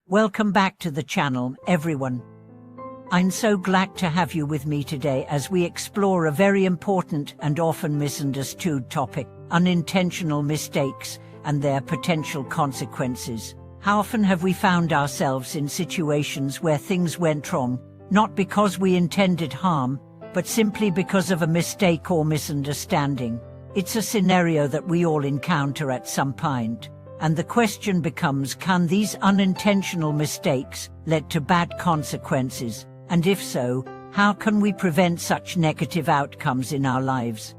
Welcome back to the channel, everyone. I'm so glad to have you with me today as we explore a very important and often misunderstood topic, unintentional mistakes and their potential consequences. How often have we found ourselves in situations where things went wrong, not because we intended harm, but simply because of a mistake or misunderstanding? It's a scenario that we all encounter at some point. And the question becomes, can these unintentional mistakes lead to bad consequences? And if so, how can we prevent such negative outcomes in our lives?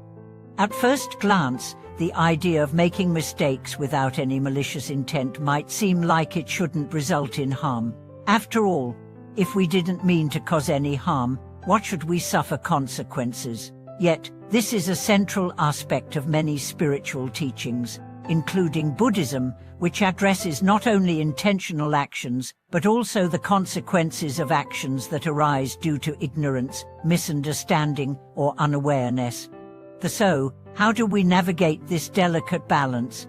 At first glance, the idea of making mistakes without any malicious intent might seem like it shouldn't result in harm. After all, if we didn't mean to cause any harm, what should we suffer consequences? Yet, this is a central aspect of many spiritual teachings, including Buddhism, which addresses not only intentional actions, but also the consequences of actions that arise due to ignorance, misunderstanding, or unawareness. So, how do we navigate this delicate balance?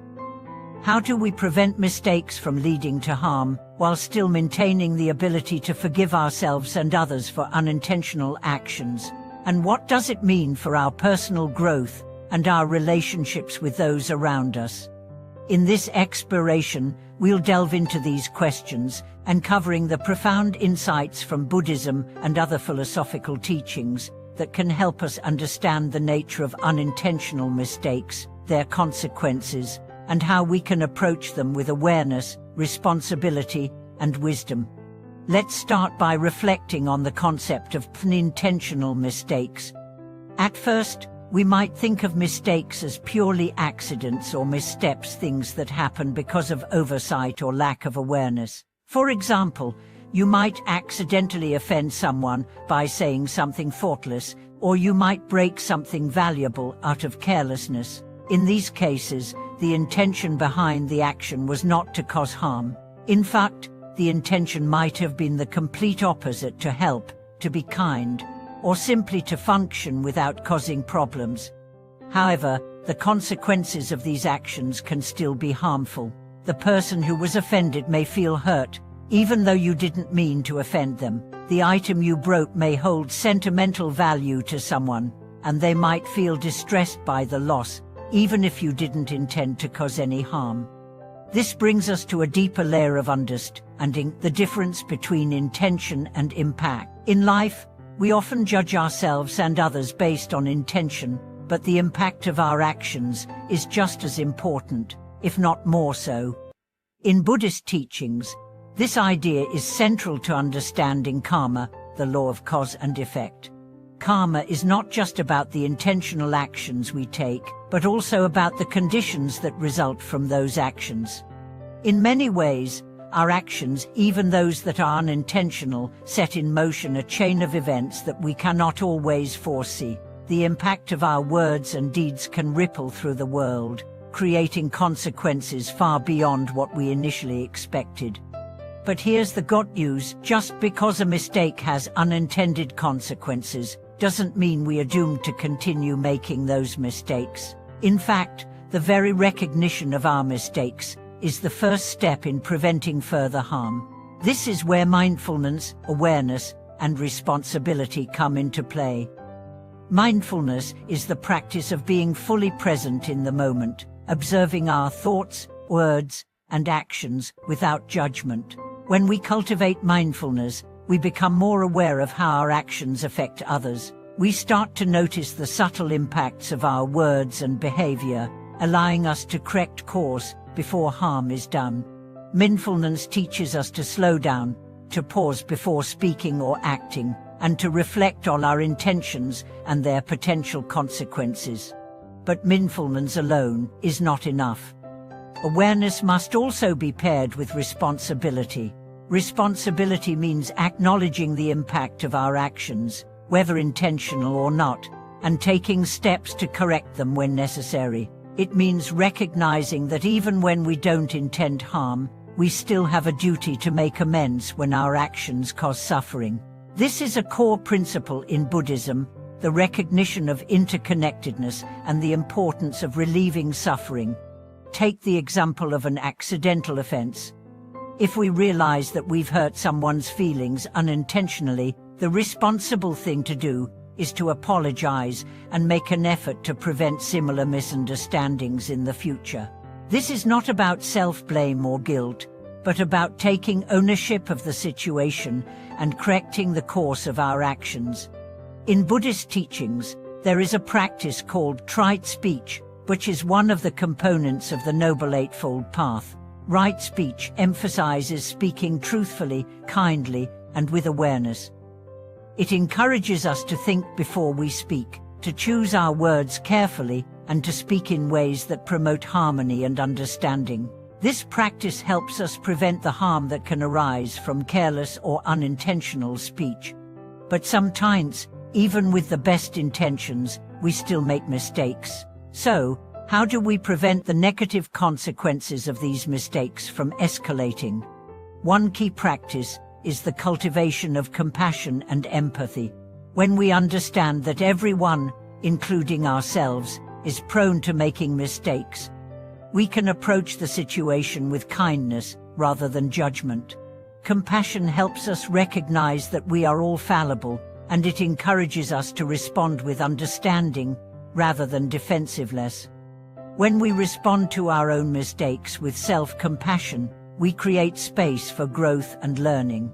How do we prevent mistakes from leading to harm, while still maintaining the ability to forgive ourselves and others for unintentional actions? And what does it mean for our personal growth and our relationships with those around us? In this exploration, we'll delve into these questions, uncovering the profound insights from Buddhism and other philosophical teachings that can help us understand the nature of unintentional mistakes, their consequences, and how we can approach them with awareness, responsibility, and wisdom. Let's start by reflecting on the concept of unintentional mistakes. At first, we might think of mistakes as purely accidents or missteps, things that happen because of oversight or lack of awareness. For example, you might accidentally offend someone by saying something thoughtless, or you might break something valuable out of carelessness. In these cases, the intention behind the action was not to cause harm. In fact, the intention might have been the complete opposite: to help, to be kind, or simply to function without causing problems. However, the consequences of these actions can still be harmful. The person who was offended may feel hurt, even though you didn't mean to offend them. The item you broke may hold sentimental value to someone, and they might feel distressed by the loss, even if you didn't intend to cause any harm. This brings us to a deeper layer of understanding the difference between intention and impact. In life, we often judge ourselves and others based on intention, but the impact of our actions is just as important, if not more so. In Buddhist teachings, this idea is central to understanding karma, the law of cause and effect. Karma is not just about the intentional actions we take, but also about the conditions that result from those actions. In many ways, our actions, even those that are unintentional, set in motion a chain of events that we cannot always foresee. The impact of our words and deeds can ripple through the world, creating consequences far beyond what we initially expected. But here's the good news: just because a mistake has unintended consequences, doesn't mean we are doomed to continue making those mistakes. In fact, the very recognition of our mistakes is the first step in preventing further harm. This is where mindfulness, awareness, and responsibility come into play. Mindfulness is the practice of being fully present in the moment, observing our thoughts, words, and actions without judgment. When we cultivate mindfulness, we become more aware of how our actions affect others. We start to notice the subtle impacts of our words and behavior, allowing us to correct course before harm is done. Mindfulness teaches us to slow down, to pause before speaking or acting, and to reflect on our intentions and their potential consequences. But mindfulness alone is not enough. Awareness must also be paired with responsibility. Responsibility means acknowledging the impact of our actions, whether intentional or not, and taking steps to correct them when necessary. It means recognizing that even when we don't intend harm, we still have a duty to make amends when our actions cause suffering. This is a core principle in Buddhism, the recognition of interconnectedness and the importance of relieving suffering. Take the example of an accidental offense. If we realize that we've hurt someone's feelings unintentionally, the responsible thing to do is to apologize and make an effort to prevent similar misunderstandings in the future. This is not about self-blame or guilt, but about taking ownership of the situation and correcting the course of our actions. In Buddhist teachings, there is a practice called right speech, which is one of the components of the Noble Eightfold Path. Right speech emphasizes speaking truthfully, kindly, and with awareness. It encourages us to think before we speak, to choose our words carefully, and to speak in ways that promote harmony and understanding. This practice helps us prevent the harm that can arise from careless or unintentional speech. But sometimes, even with the best intentions, we still make mistakes. So, how do we prevent the negative consequences of these mistakes from escalating? One key practice is the cultivation of compassion and empathy. When we understand that everyone, including ourselves, is prone to making mistakes, we can approach the situation with kindness rather than judgment. Compassion helps us recognize that we are all fallible, and it encourages us to respond with understanding rather than defensiveness. When we respond to our own mistakes with self-compassion, we create space for growth and learning.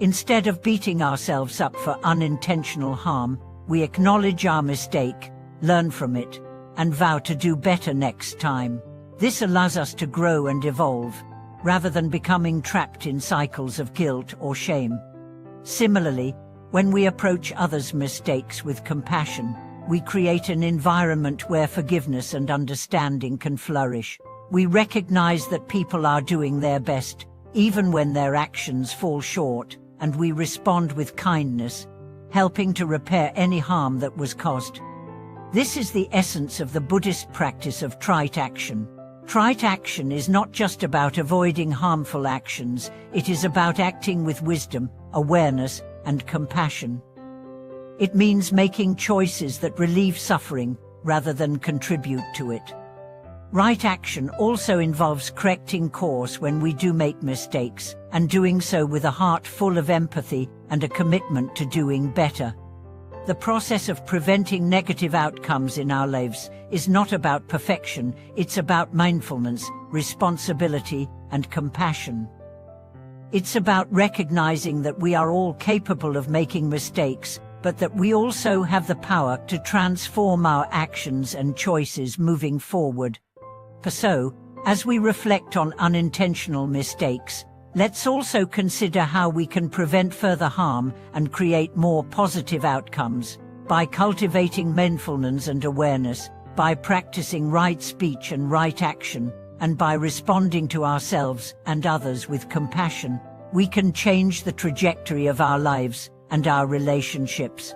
Instead of beating ourselves up for unintentional harm, we acknowledge our mistake, learn from it, and vow to do better next time. This allows us to grow and evolve, rather than becoming trapped in cycles of guilt or shame. Similarly, when we approach others' mistakes with compassion, we create an environment where forgiveness and understanding can flourish. We recognize that people are doing their best, even when their actions fall short, and we respond with kindness, helping to repair any harm that was caused. This is the essence of the Buddhist practice of right action. Right action is not just about avoiding harmful actions, it is about acting with wisdom, awareness, and compassion. It means making choices that relieve suffering rather than contribute to it. Right action also involves correcting course when we do make mistakes, and doing so with a heart full of empathy and a commitment to doing better. The process of preventing negative outcomes in our lives is not about perfection, it's about mindfulness, responsibility, and compassion. It's about recognizing that we are all capable of making mistakes, but that we also have the power to transform our actions and choices moving forward. So, as we reflect on unintentional mistakes, let's also consider how we can prevent further harm and create more positive outcomes. By cultivating mindfulness and awareness, by practicing right speech and right action, and by responding to ourselves and others with compassion, we can change the trajectory of our lives and our relationships.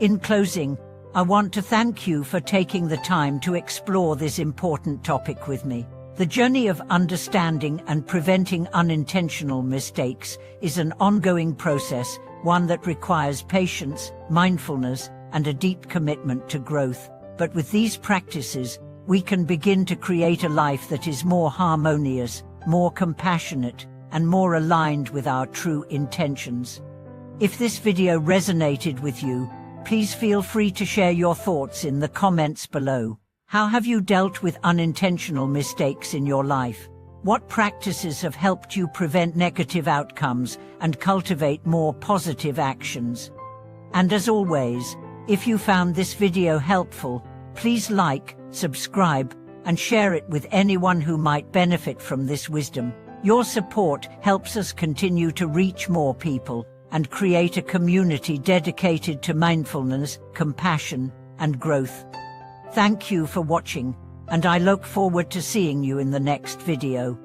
In closing, I want to thank you for taking the time to explore this important topic with me. The journey of understanding and preventing unintentional mistakes is an ongoing process, one that requires patience, mindfulness, and a deep commitment to growth. But with these practices, we can begin to create a life that is more harmonious, more compassionate, and more aligned with our true intentions. If this video resonated with you, please feel free to share your thoughts in the comments below. How have you dealt with unintentional mistakes in your life? What practices have helped you prevent negative outcomes and cultivate more positive actions? And as always, if you found this video helpful, please like, subscribe, and share it with anyone who might benefit from this wisdom. Your support helps us continue to reach more people and create a community dedicated to mindfulness, compassion, and growth. Thank you for watching, and I look forward to seeing you in the next video.